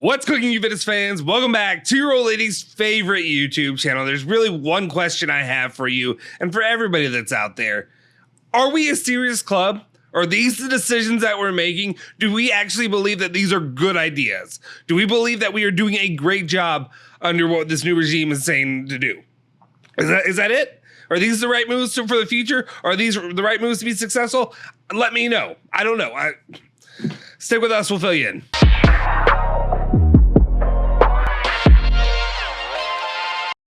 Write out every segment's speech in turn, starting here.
What's cooking, Juventus fans? Welcome back to your old lady's favorite YouTube channel. There's really one question I have for you and for everybody that's out there. Are we a serious club? Are these the decisions that we're making? Do we actually believe that these are good ideas? Do we believe that we are doing a great job under what this new regime is saying to do? Is that it? Are these the right moves for the future? Are these the right moves to be successful? Let me know. I don't know. Stick with us. We'll fill you in.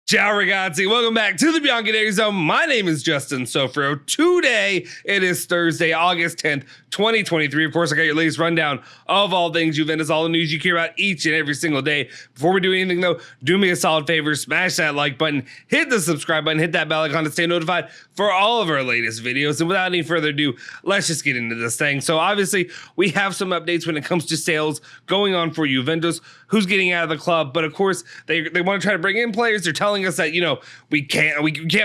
Ciao ragazzi, welcome back to the Bianconeri Zone. My name is Justin Sofro. Today, it is Thursday, August 10th, 2023. Of course, I got your latest rundown of all things Juventus, all the news you care about each and every single day. Before we do anything though, do me a solid favor, smash that like button, hit the subscribe button, hit that bell icon to stay notified for all of our latest videos. And without any further ado, let's just get into this thing. So obviously, we have some updates when it comes to sales going on for Juventus, who's getting out of the club. But of course, they want to try to bring in players. They're telling us that, you know, we can't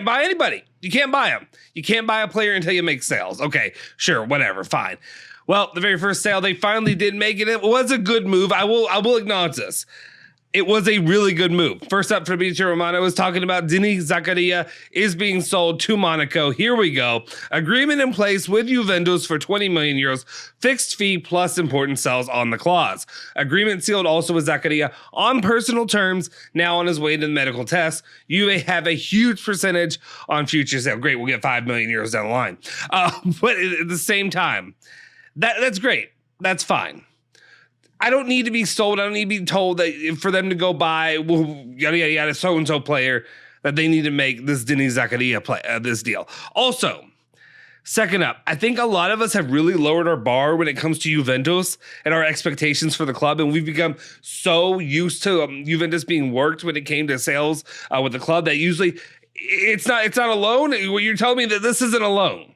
buy anybody. You can't buy them. You can't buy a player until you make sales. Okay, sure, whatever, fine. Well, the very first sale they finally did make it was a good move. I will acknowledge this. It was a really good move. First up, Fabrizio Romano was talking about Zakaria is being sold to Monaco. Here we go. Agreement in place with Juventus for 20 million euros, fixed fee plus important sales on the clause. Agreement sealed also with Zakaria on personal terms, now on his way to the medical test. Juve have a huge percentage on future sale. Great, we'll get 5 million euros down the line. But at the same time, that's great. That's fine. I don't need to be sold. I don't need to be told that for them to go buy yada yada yada so-and-so player that they need to make this Denis Zakaria this deal. Also, second up, I think a lot of us have really lowered our bar when it comes to Juventus and our expectations for the club, and we've become so used to Juventus being worked when it came to sales with the club that usually it's not a loan. You're telling me that this isn't a loan.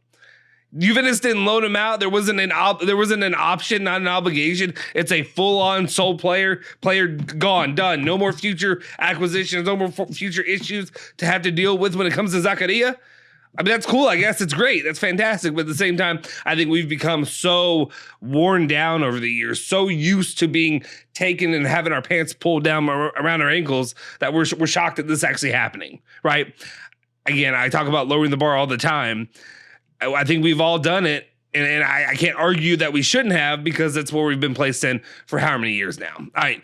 Juventus didn't loan him out. There wasn't an option, not an obligation. It's a full-on sold player gone, done. No more future acquisitions, no more future issues to have to deal with when it comes to Zakaria. I mean, that's cool. I guess it's great. That's fantastic. But at the same time, I think we've become so worn down over the years, so used to being taken and having our pants pulled down around our ankles that we're shocked that this is actually happening, right? Again, I talk about lowering the bar all the time. I think we've all done it, and I can't argue that we shouldn't have because that's where we've been placed in for how many years now. All right,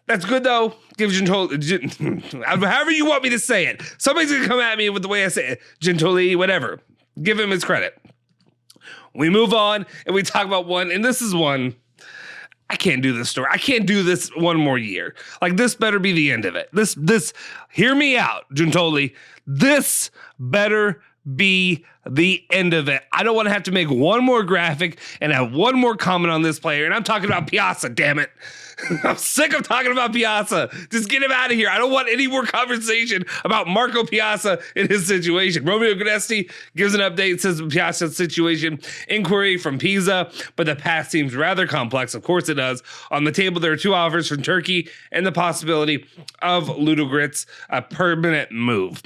that's good though. Give Giuntoli, however you want me to say it. Somebody's gonna come at me with the way I say it. Giuntoli, whatever. Give him his credit. We move on and we talk about one, and this is one. I can't do this story. I can't do this one more year. Like, this better be the end of it. This. Hear me out, Giuntoli. This better be the end of it. I don't want to have to make one more graphic and have one more comment on this player. And I'm talking about Pjaca, damn it. I'm sick of talking about Pjaca. Just get him out of here. I don't want any more conversation about Marco Pjaca and his situation. Romeo Gnesti gives an update, says Pjaca's situation, inquiry from Pisa, but the path seems rather complex. Of course it does. On the table, there are two offers from Turkey and the possibility of Ludogorets, a permanent move.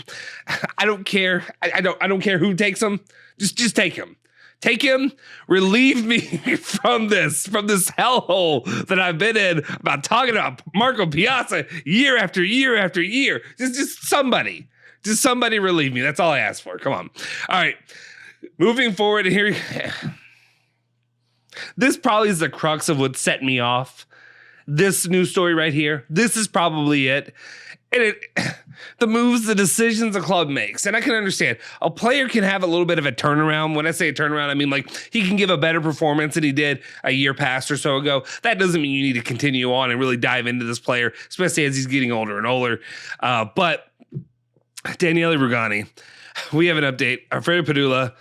I don't care. I don't care who takes him. Just take him. Take him, relieve me from this hellhole that I've been in about talking about Marco Pjaca year after year after year. Just somebody relieve me. That's all I ask for. Come on. All right, moving forward here. This probably is the crux of what set me off. This news story right here. This is probably it. And the moves, the decisions the club makes. And I can understand a player can have a little bit of a turnaround. When I say a turnaround, I mean like he can give a better performance than he did a year past or so ago. That doesn't mean you need to continue on and really dive into this player, especially as he's getting older and older. But Daniele Rugani, we have an update. Alfredo Padula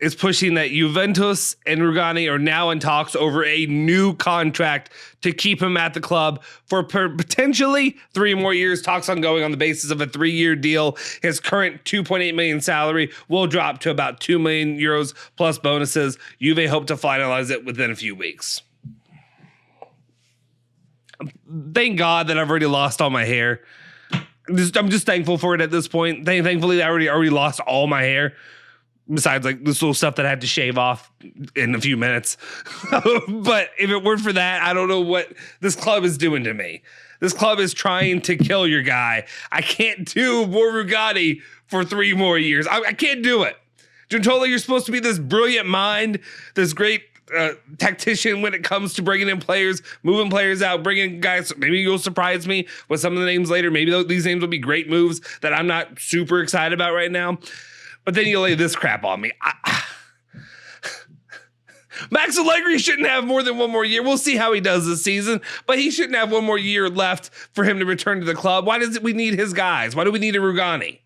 is pushing that Juventus and Rugani are now in talks over a new contract to keep him at the club for potentially 3 more years. Talks ongoing on the basis of a 3-year deal. His current 2.8 million salary will drop to about 2 million euros plus bonuses. Juve hope to finalize it within a few weeks. Thank God that I've already lost all my hair. I'm just thankful for it at this point. Thankfully, I already lost all my hair. besides like this little stuff that I had to shave off in a few minutes. But if it weren't for that, I don't know what this club is doing to me. This club is trying to kill your guy. I can't do more Rugani for 3 more years. I can't do it. Giuntoli, you're supposed to be this brilliant mind, this great tactician when it comes to bringing in players, moving players out, bringing guys. Maybe you'll surprise me with some of the names later. Maybe these names will be great moves that I'm not super excited about right now. But then you lay this crap on me. Max Allegri shouldn't have more than 1 more year. We'll see how he does this season, but he shouldn't have 1 more year left for him to return to the club. Why does we need his guys? Why do we need a Rugani?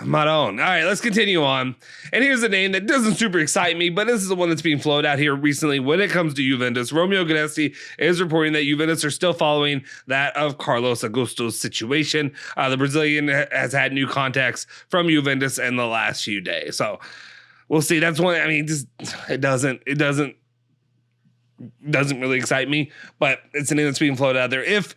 Maron. All right, let's continue on. And here's a name that doesn't super excite me, but this is the one that's being floated out here recently when it comes to Juventus. Romeo Gnesti is reporting that Juventus are still following that of Carlos Augusto's situation. The Brazilian has had new contacts from Juventus in the last few days. So we'll see. That's one. I mean, just it doesn't really excite me, but it's a name that's being floated out there. If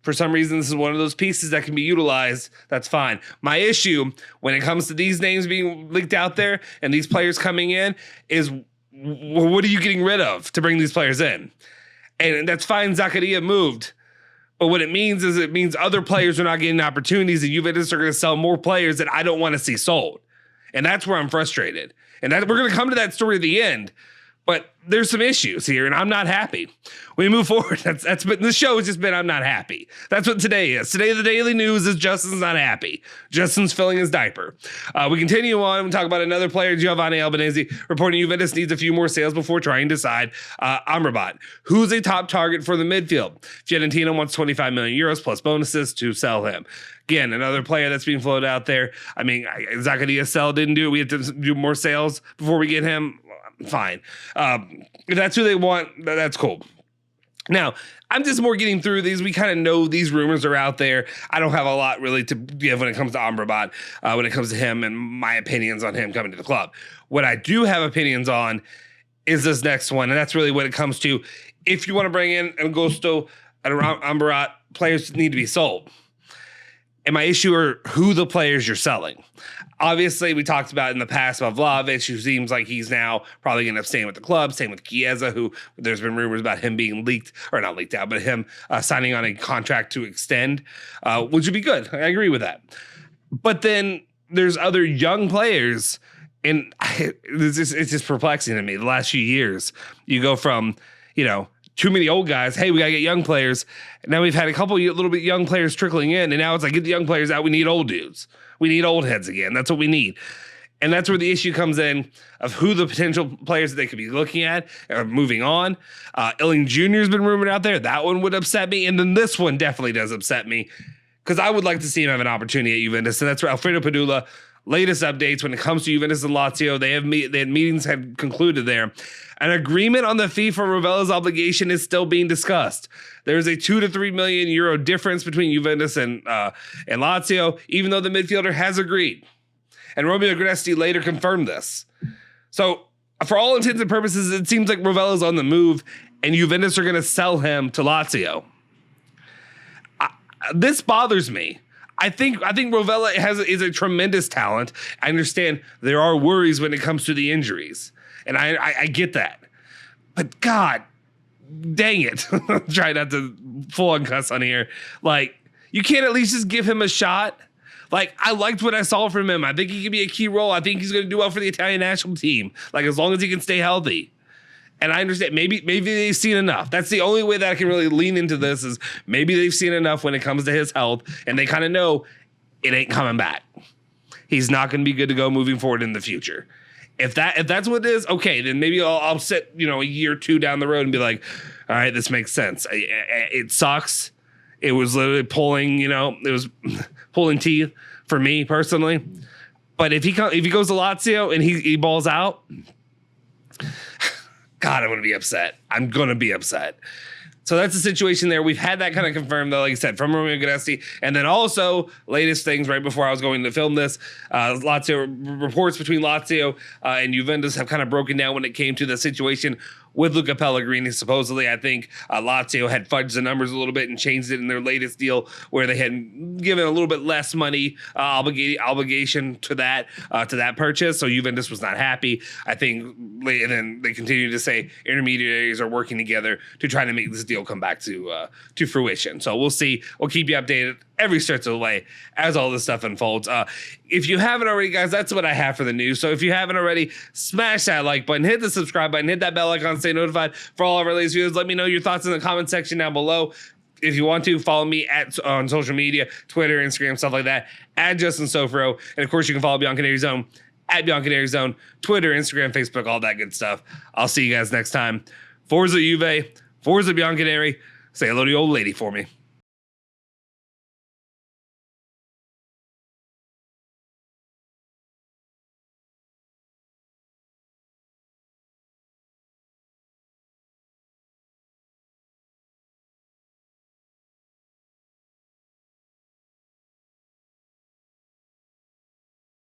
for some reason this is one of those pieces that can be utilized, that's fine. My issue when it comes to these names being leaked out there and these players coming in is what are you getting rid of to bring these players in? And that's fine. Zakaria moved. But what it means is it means other players are not getting opportunities and Juventus are going to sell more players that I don't want to see sold. And that's where I'm frustrated. And that we're going to come to that story at the end. But there's some issues here, and I'm not happy. We move forward. That's been this show has just been I'm not happy. That's what today is. Today the daily news is Justin's not happy. Justin's filling his diaper. We continue on. We talk about another player, Giovanni Albanese, reporting Juventus needs a few more sales before trying to decide Amrabat, who's a top target for the midfield. Fiorentina wants 25 million euros plus bonuses to sell him. Again, another player that's being floated out there. I mean, Zakaria sell didn't do it. We have to do more sales before we get him. Fine. If that's who they want, that's cool. Now, I'm just more getting through these. We kind of know these rumors are out there. I don't have a lot really to give when it comes to Amrabat, when it comes to him and my opinions on him coming to the club. What I do have opinions on is this next one, and that's really what it comes to. If you want to bring in Augusto and Amrabat, players need to be sold. And my issue are who the players you're selling. Obviously, we talked about in the past about Vlahovic, who seems like he's now probably going to end up staying with the club. Same with Chiesa, who there's been rumors about him being leaked, or not leaked out, but him signing on a contract to extend, which would be good. I agree with that. But then there's other young players, and it's just perplexing to me. The last few years, you go from, too many old guys. Hey, we got to get young players. And now we've had a couple little bit young players trickling in. And now it's like, get the young players out. We need old dudes. We need old heads again. That's what we need. And that's where the issue comes in of who the potential players that they could be looking at or moving on. Illing Jr. has been rumored out there. That one would upset me. And then this one definitely does upset me because I would like to see him have an opportunity at Juventus. And that's where Alfredo Padula, latest updates when it comes to Juventus and Lazio, they had meetings had concluded there. An agreement on the fee for Rovella's obligation is still being discussed. There's a 2 to 3 million euro difference between Juventus and Lazio, even though the midfielder has agreed. And Romeo Gnesti later confirmed this. So, for all intents and purposes, it seems like Rovella's on the move, and Juventus are going to sell him to Lazio. This bothers me. I think Rovella is a tremendous talent. I understand there are worries when it comes to the injuries. And I get that. But God, dang it. Try not to full on cuss on here. Like, you can't at least just give him a shot. Like, I liked what I saw from him. I think he can be a key role. I think he's going to do well for the Italian national team. Like, as long as he can stay healthy. And I understand, maybe they've seen enough. That's the only way that I can really lean into this is maybe they've seen enough when it comes to his health. And they kind of know it ain't coming back. He's not going to be good to go moving forward in the future. If that's what it is, okay, then maybe I'll sit, a year or two down the road and be like, all right, this makes sense. It sucks. It was literally pulling, it was pulling teeth for me personally. But if he goes to Lazio and he balls out, God, I'm going to be upset. I'm going to be upset. So that's the situation there. We've had that kind of confirmed, though, like I said, from Romeo Gnesti. And then also, latest things right before I was going to film this, Lazio reports between Lazio and Juventus have kind of broken down when it came to the situation with Luca Pellegrini. Supposedly, I think Lazio had fudged the numbers a little bit and changed it in their latest deal, where they had given a little bit less money obligation to that purchase. So Juventus was not happy. I think, and then they continue to say intermediaries are working together to try to make this deal come back to fruition. So we'll see. We'll keep you updated every stretch of the way as all this stuff unfolds. If you haven't already, guys, that's what I have for the news. So if you haven't already, smash that like button, hit the subscribe button, hit that bell icon, stay notified for all of our latest videos. Let me know your thoughts in the comment section down below. If you want to, follow me on social media, Twitter, Instagram, stuff like that, at Justin Sofro. And of course, you can follow Bianconeri Zone at Bianconeri Zone, Twitter, Instagram, Facebook, all that good stuff. I'll see you guys next time. Forza Juve, Forza Bianconeri. Say hello to the old lady for me.